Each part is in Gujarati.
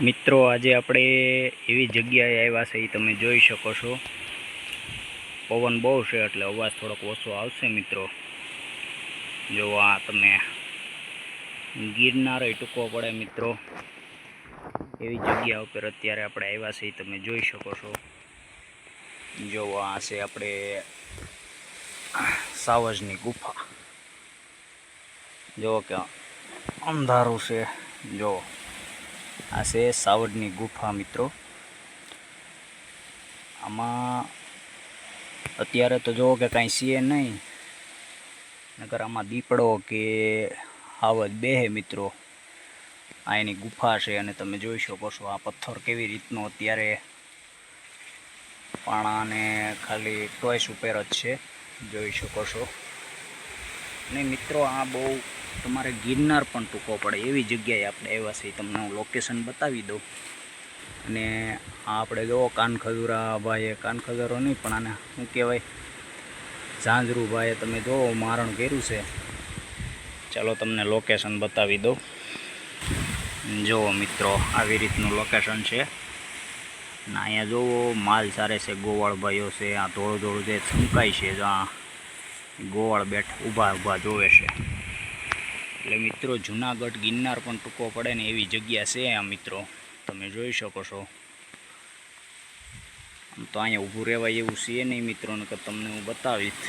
મિત્રો આજે આપણે એવી જગ્યાએ આવ્યા છે, તમે જોઈ શકો છો। પવન બહુ છે એટલે અવાજ થોડોક ઓછો આવશે મિત્રો। જો આ તમે ગિરનાર ટૂંકો પડે મિત્રો, એવી જગ્યા ઉપર અત્યારે આપણે આવ્યા છે, તમે જોઈ શકો છો। જો આ છે આપણે સાવજની ગુફા। જો કે અંધારું છે, જો આ છે સાવજની ગુફા મિત્રો। આમાં અત્યારે તો જો કે કાંઈ છે નહીં, નકર આમાં દીપડો કે સાવજ બેહે મિત્રો। આ એની ગુફા છે અને તમે જોઈ શકો છો આ પથ્થર કેવી રીતનો અત્યારે પાણાને ખાલી ટોયસ ઉપર જ છે, જોઈ શકો છો। અને મિત્રો આ બહુ તમારે ગિરનાર પણ ટૂંકો પડે એવી જગ્યાએ આપણે આવ્યા છીએ, તમને હું લોકેશન બતાવી દઉં। અને આ આપણે જો કાનખજૂરા ભાઈએ, કાનખજૂરો નહીં પણ આને શું કહેવાય, ઝાંઝરું ભાઈએ તમે જો મારણ કર્યું છે। ચાલો તમને લોકેશન બતાવી દઉં। જુઓ મિત્રો આવી રીતનું લોકેશન છે। અને અહીંયા જુઓ માલ સારે છે, ગોવાળ ભાઈઓ છે। આ થોડું થોડું જે છંકાય છે, જો આ ગોવાળ ઊભા જોવે છે। એટલે મિત્રો જુનાગઢ ગિરનાર પણ ટૂંકો પડે ને એવી જગ્યા છે આ મિત્રો, તમે જોઈ શકો છો। આમ તો અહીંયા ઊભું રહેવાય એવું છે નહીં મિત્રો, નકર તમને હું બતાવીશ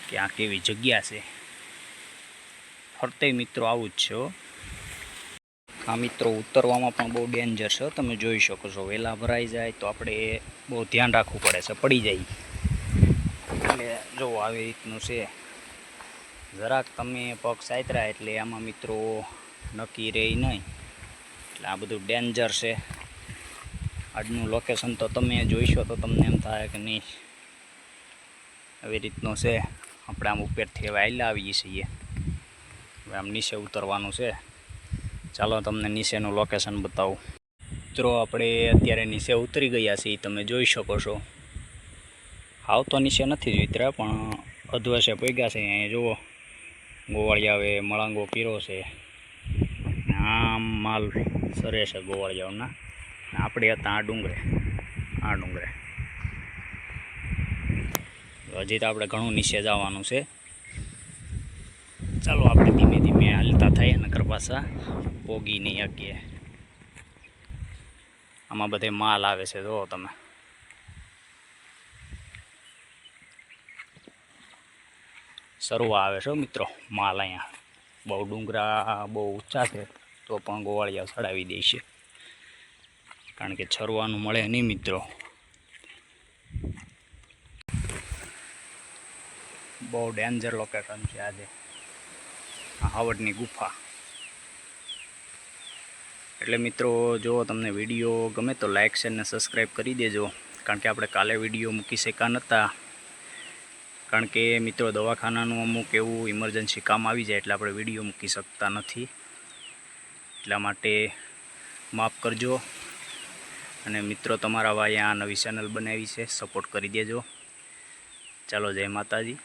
કે આ કેવી જગ્યા છે। ફરતે મિત્રો આવું જ છે। આ મિત્રો ઉતરવામાં પણ બહુ ડેન્જર છે, તમે જોઈ શકો છો। વહેલા ભરાઈ જાય તો આપણે બહુ ધ્યાન રાખવું પડે છે, પડી જાય। એટલે જો આવી રીતનું છે, જરાક તમે પગ સાયતરા એટલે આમાં મિત્રો નક્કી રહે નહીં। એટલે આ બધું ડેન્જર છે। આજનું લોકેશન તો તમે જોઈશો તો તમને એમ થાય કે નહીં, આવી રીતનું છે। આપણે આમ ઉપરથી હવે આયલા આવીએ છીએ, હવે આમ નીચે ઉતરવાનું છે। ચાલો તમને નીચેનું લોકેશન બતાવું। મિત્રો આપણે અત્યારે નીચે ઉતરી ગયા છીએ, તમે જોઈ શકો છો। હાવ તો નીચે નથી જ ઉતર્યા પણ અધવશે પગ્યા છે। અહીંયા જુઓ ગોવાળિયા આવે, મળાંગો પીરો છે, આમ માલ સરે છે ગોવાળિયાઓના। આપણે હતા આ ડુંગરે હજી તો આપણે ઘણું નીચે જવાનું છે। ચાલો આપણે ધીમે ધીમે હાલતા થઈએ, નકર પાછા પોગી નહીં શકીએ। આમાં બધે માલ આવે છે, જુઓ તમે। સરવા આવે છે મિત્રો માલ અહીંયા, બહુ ડુંગરા બહુ ઊંચા છે તો પણ ગોવાળિયા ચડાવી દે છે, કારણ કે છરવાનું મળે નહીં મિત્રો। બહુ ડેન્જર લોકેશન છે આજે સાવજની ગુફા। એટલે મિત્રો જો તમને વિડીયો ગમે તો લાઇક શેર ને સબસ્ક્રાઈબ કરી દેજો, કારણ કે આપણે કાલે વિડીયો મૂકી શક્યા નહોતા, કારણ કે મિત્રો દવાખાનાનું અમુક એવું ઇમરજન્સી કામ આવી જાય એટલે આપણે વિડીયો મૂકી શકતા નથી। એટલા માટે માફ કરજો। અને મિત્રો તમારા ભાઈએ આ નવી ચેનલ બનાવી છે, સપોર્ટ કરી દેજો। ચાલો જય માતાજી।